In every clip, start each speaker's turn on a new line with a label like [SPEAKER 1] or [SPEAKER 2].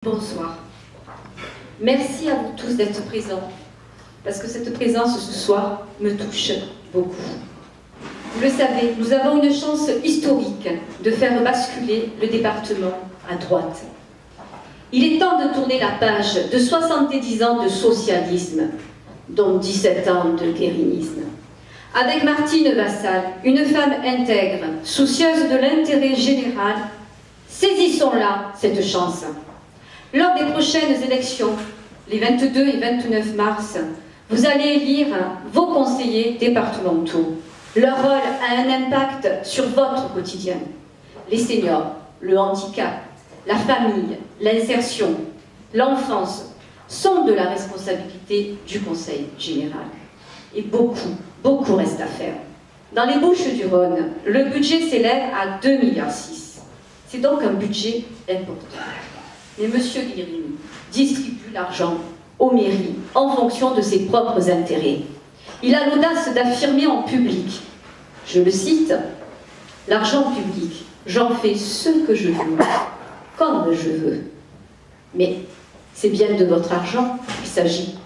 [SPEAKER 1] Bonsoir. Merci à vous tous d'être présents, parce que cette présence ce soir me touche beaucoup. Vous le savez, nous avons une chance historique de faire basculer le département à droite. Il est temps de tourner la page de 70 ans de socialisme, dont 17 ans de guérinisme. Avec Martine Vassal, une femme intègre, soucieuse de l'intérêt général, saisissons-la, cette chance. Lors des prochaines élections, les 22 et 29 mars, vous allez élire vos conseillers départementaux. Leur rôle a un impact sur votre quotidien. Les seniors, le handicap, la famille, l'insertion, l'enfance sont de la responsabilité du Conseil général. Et beaucoup reste à faire. Dans les Bouches-du-Rhône, le budget s'élève à 2,6 milliards. C'est donc un budget important. Mais M. Guérini distribue l'argent aux mairies en fonction de ses propres intérêts. Il a l'audace d'affirmer en public, je le cite, « L'argent public, j'en fais ce que je veux, comme je veux. » Mais c'est bien de votre argent qu'il s'agit.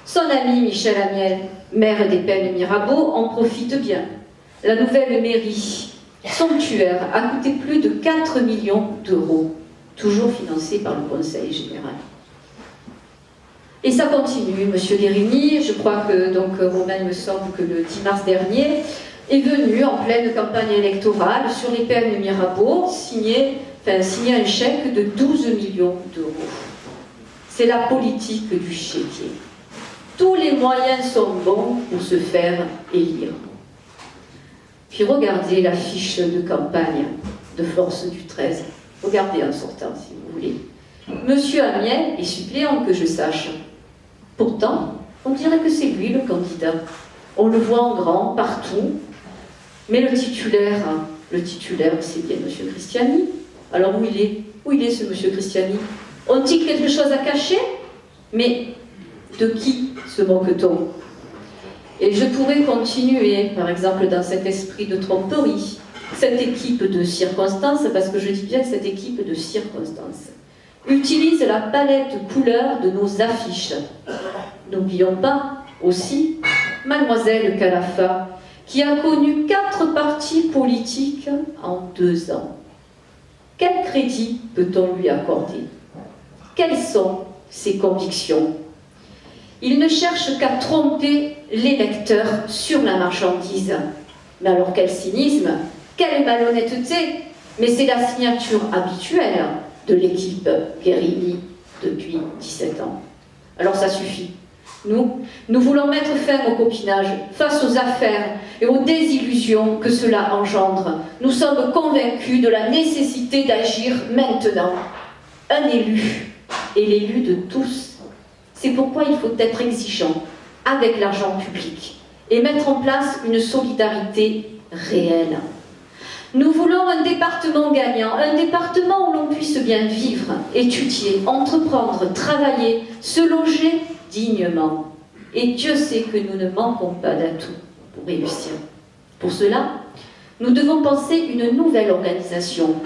[SPEAKER 1] Son ami Michel Amiel, maire des Pennes Mirabeau, en profite bien. La nouvelle mairie somptuaire a coûté plus de 4 millions d'euros. Toujours financé par le Conseil général. Et ça continue. Monsieur Guérini, je crois que, Romain, il me semble que le 10 mars dernier, est venu en pleine campagne électorale sur les Pennes Mirabeau signer un chèque de 12 millions d'euros. C'est la politique du chéquier. Tous les moyens sont bons pour se faire élire. Puis regardez la fiche de campagne de Force du 13. Regardez en sortant, si vous voulez. Monsieur Amiel est suppléant, que je sache. Pourtant, on dirait que c'est lui le candidat. On le voit en grand, partout. Mais le titulaire, c'est bien Monsieur Cristiani. Alors où il est? Où il est, ce Monsieur Cristiani? Ont-ils quelque chose à cacher? Mais de qui se moque-t-on? Et je pourrais continuer, par exemple, dans cet esprit de tromperie. Cette équipe de circonstances, parce que je dis bien cette équipe de circonstances, utilise la palette couleur de nos affiches. N'oublions pas aussi Mademoiselle Calafa, qui a connu 4 partis politiques en 2 ans. Quel crédit peut-on lui accorder? Quelles sont ses convictions? Il ne cherche qu'à tromper les lecteurs sur la marchandise. Mais alors quel cynisme! Quelle malhonnêteté! Mais c'est la signature habituelle de l'équipe Guérini depuis 17 ans. Alors ça suffit. Nous voulons mettre fin au copinage face aux affaires et aux désillusions que cela engendre. Nous sommes convaincus de la nécessité d'agir maintenant. Un élu est l'élu de tous. C'est pourquoi il faut être exigeant avec l'argent public et mettre en place une solidarité réelle. Nous voulons un département gagnant, un département où l'on puisse bien vivre, étudier, entreprendre, travailler, se loger dignement. Et Dieu sait que nous ne manquons pas d'atouts pour réussir. Pour cela, nous devons penser une nouvelle organisation,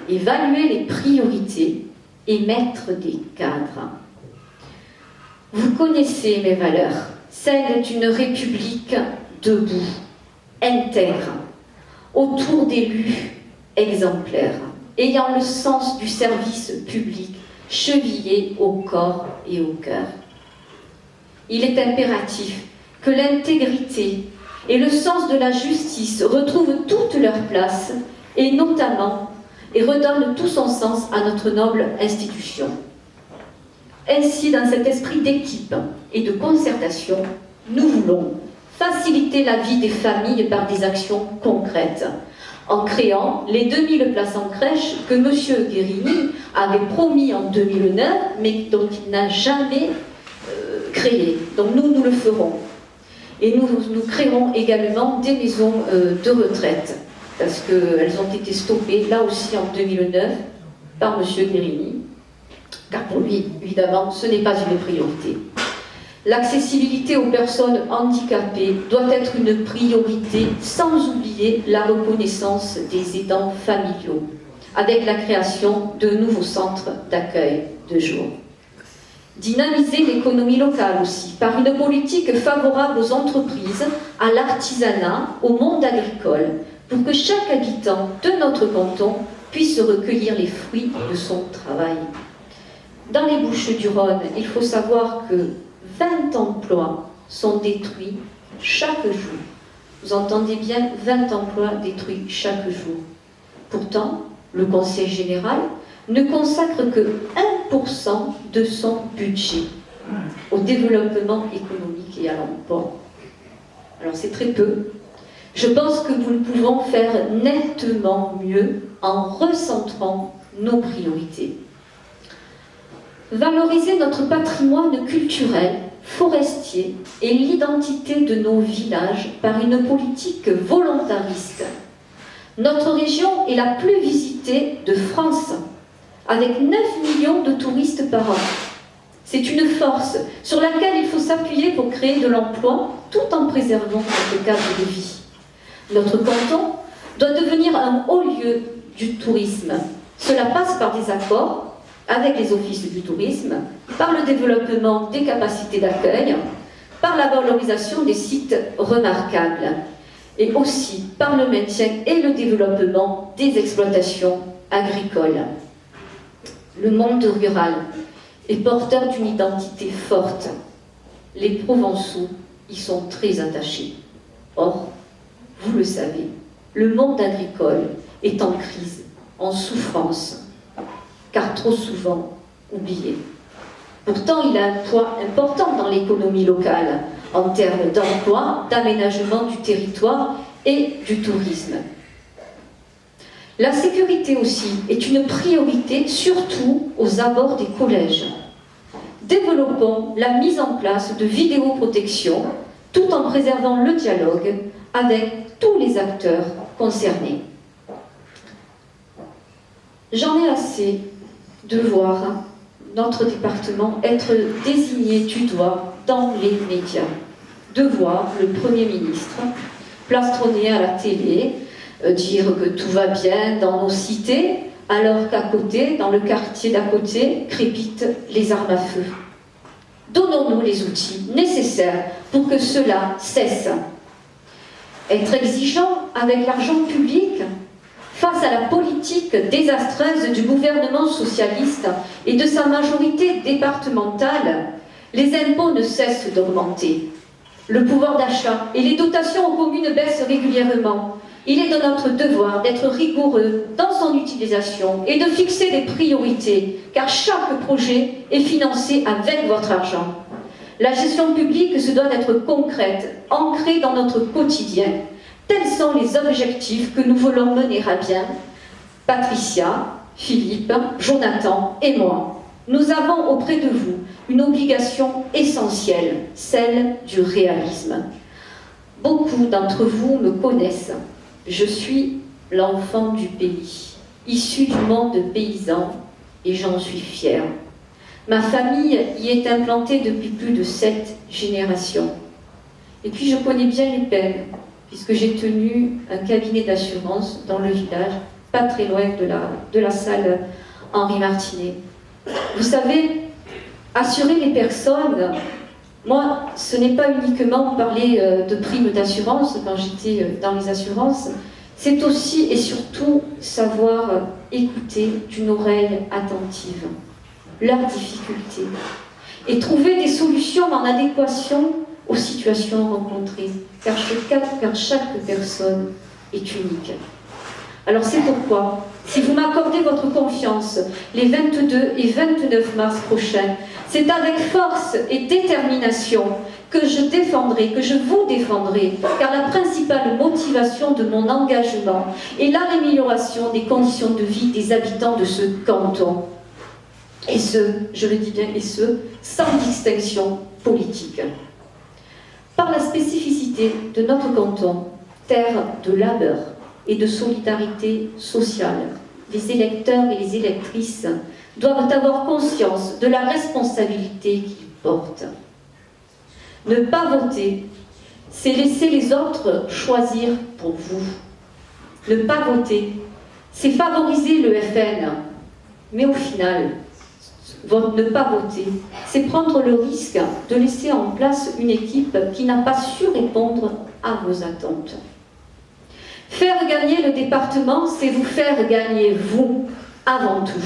[SPEAKER 1] évaluer les priorités et mettre des cadres. Vous connaissez mes valeurs, celles d'une république debout, intègre, autour d'élus exemplaires, ayant le sens du service public chevillé au corps et au cœur. Il est impératif que l'intégrité et le sens de la justice retrouvent toute leur place et redonnent tout son sens à notre noble institution. Ainsi, dans cet esprit d'équipe et de concertation, nous voulons faciliter la vie des familles par des actions concrètes, en créant les 2000 places en crèche que M. Guérini avait promis en 2009, mais dont il n'a jamais créé. Donc nous le ferons. Et nous créerons également des maisons de retraite, parce qu'elles ont été stoppées, là aussi en 2009, par M. Guérini, car pour lui, évidemment, ce n'est pas une priorité. L'accessibilité aux personnes handicapées doit être une priorité, sans oublier la reconnaissance des aidants familiaux, avec la création de nouveaux centres d'accueil. de jour. Dynamiser l'économie locale aussi, par une politique favorable aux entreprises, à l'artisanat, au monde agricole, pour que chaque habitant de notre canton puisse recueillir les fruits de son travail. Dans les Bouches-du-Rhône, il faut savoir que 20 emplois sont détruits chaque jour. Vous entendez bien, 20 emplois détruits chaque jour. Pourtant, le Conseil général ne consacre que 1% de son budget au développement économique et à l'emploi. Alors c'est très peu. Je pense que nous pouvons faire nettement mieux en recentrant nos priorités. Valoriser notre patrimoine culturel, forestier et l'identité de nos villages par une politique volontariste. Notre région est la plus visitée de France, avec 9 millions de touristes par an. C'est une force sur laquelle il faut s'appuyer pour créer de l'emploi tout en préservant notre cadre de vie. Notre canton doit devenir un haut lieu du tourisme. Cela passe par des accords avec les offices du tourisme, par le développement des capacités d'accueil, par la valorisation des sites remarquables et aussi par le maintien et le développement des exploitations agricoles. Le monde rural est porteur d'une identité forte. Les Provençaux y sont très attachés. Or, vous le savez, le monde agricole est en crise, en souffrance, car trop souvent oublié. Pourtant, il a un poids important dans l'économie locale, en termes d'emploi, d'aménagement du territoire et du tourisme. La sécurité aussi est une priorité, surtout aux abords des collèges. Développons la mise en place de vidéoprotection, tout en préservant le dialogue avec tous les acteurs concernés. J'en ai assez de voir notre département être désigné du doigt dans les médias, de voir le Premier ministre plastronner à la télé, dire que tout va bien dans nos cités, alors qu'à côté, dans le quartier d'à côté, crépitent les armes à feu. Donnons-nous les outils nécessaires pour que cela cesse. Être exigeant avec l'argent public face à la politique désastreuse du gouvernement socialiste et de sa majorité départementale, les impôts ne cessent d'augmenter. Le pouvoir d'achat et les dotations aux communes baissent régulièrement. Il est de notre devoir d'être rigoureux dans son utilisation et de fixer des priorités, car chaque projet est financé avec votre argent. La gestion publique se doit d'être concrète, ancrée dans notre quotidien. Tels sont les objectifs que nous voulons mener à bien, Patricia, Philippe, Jonathan et moi. Nous avons auprès de vous une obligation essentielle, celle du réalisme. Beaucoup d'entre vous me connaissent. Je suis l'enfant du pays, issu du monde paysan, et j'en suis fière. Ma famille y est implantée depuis plus de 7 générations. Et puis je connais bien les peines, puisque j'ai tenu un cabinet d'assurance dans le village, pas très loin de la salle Henri Martinet. Vous savez, assurer les personnes, moi, ce n'est pas uniquement parler de primes d'assurance quand j'étais dans les assurances, c'est aussi et surtout savoir écouter d'une oreille attentive leurs difficultés et trouver des solutions en adéquation aux situations rencontrées, car chaque personne est unique. Alors c'est pourquoi, si vous m'accordez votre confiance les 22 et 29 mars prochains, c'est avec force et détermination que je défendrai, que je vous défendrai, car la principale motivation de mon engagement est l'amélioration des conditions de vie des habitants de ce canton. Et ce, je le dis bien, et ce, sans distinction politique. Par la spécificité de notre canton, terre de labeur et de solidarité sociale, les électeurs et les électrices doivent avoir conscience de la responsabilité qu'ils portent. Ne pas voter, c'est laisser les autres choisir pour vous. Ne pas voter, c'est favoriser le FN. Mais au final, ne pas voter, c'est prendre le risque de laisser en place une équipe qui n'a pas su répondre à vos attentes. Faire gagner le département, c'est vous faire gagner vous, avant tout.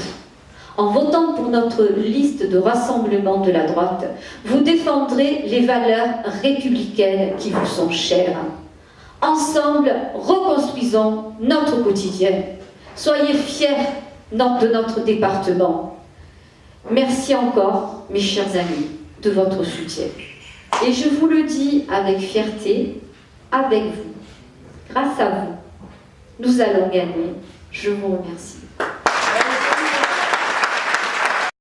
[SPEAKER 1] En votant pour notre liste de rassemblement de la droite, vous défendrez les valeurs républicaines qui vous sont chères. Ensemble, reconstruisons notre quotidien. Soyez fiers de notre département. Merci encore, mes chers amis, de votre soutien. Et je vous le dis avec fierté, avec vous, grâce à vous, nous allons gagner. Je vous remercie.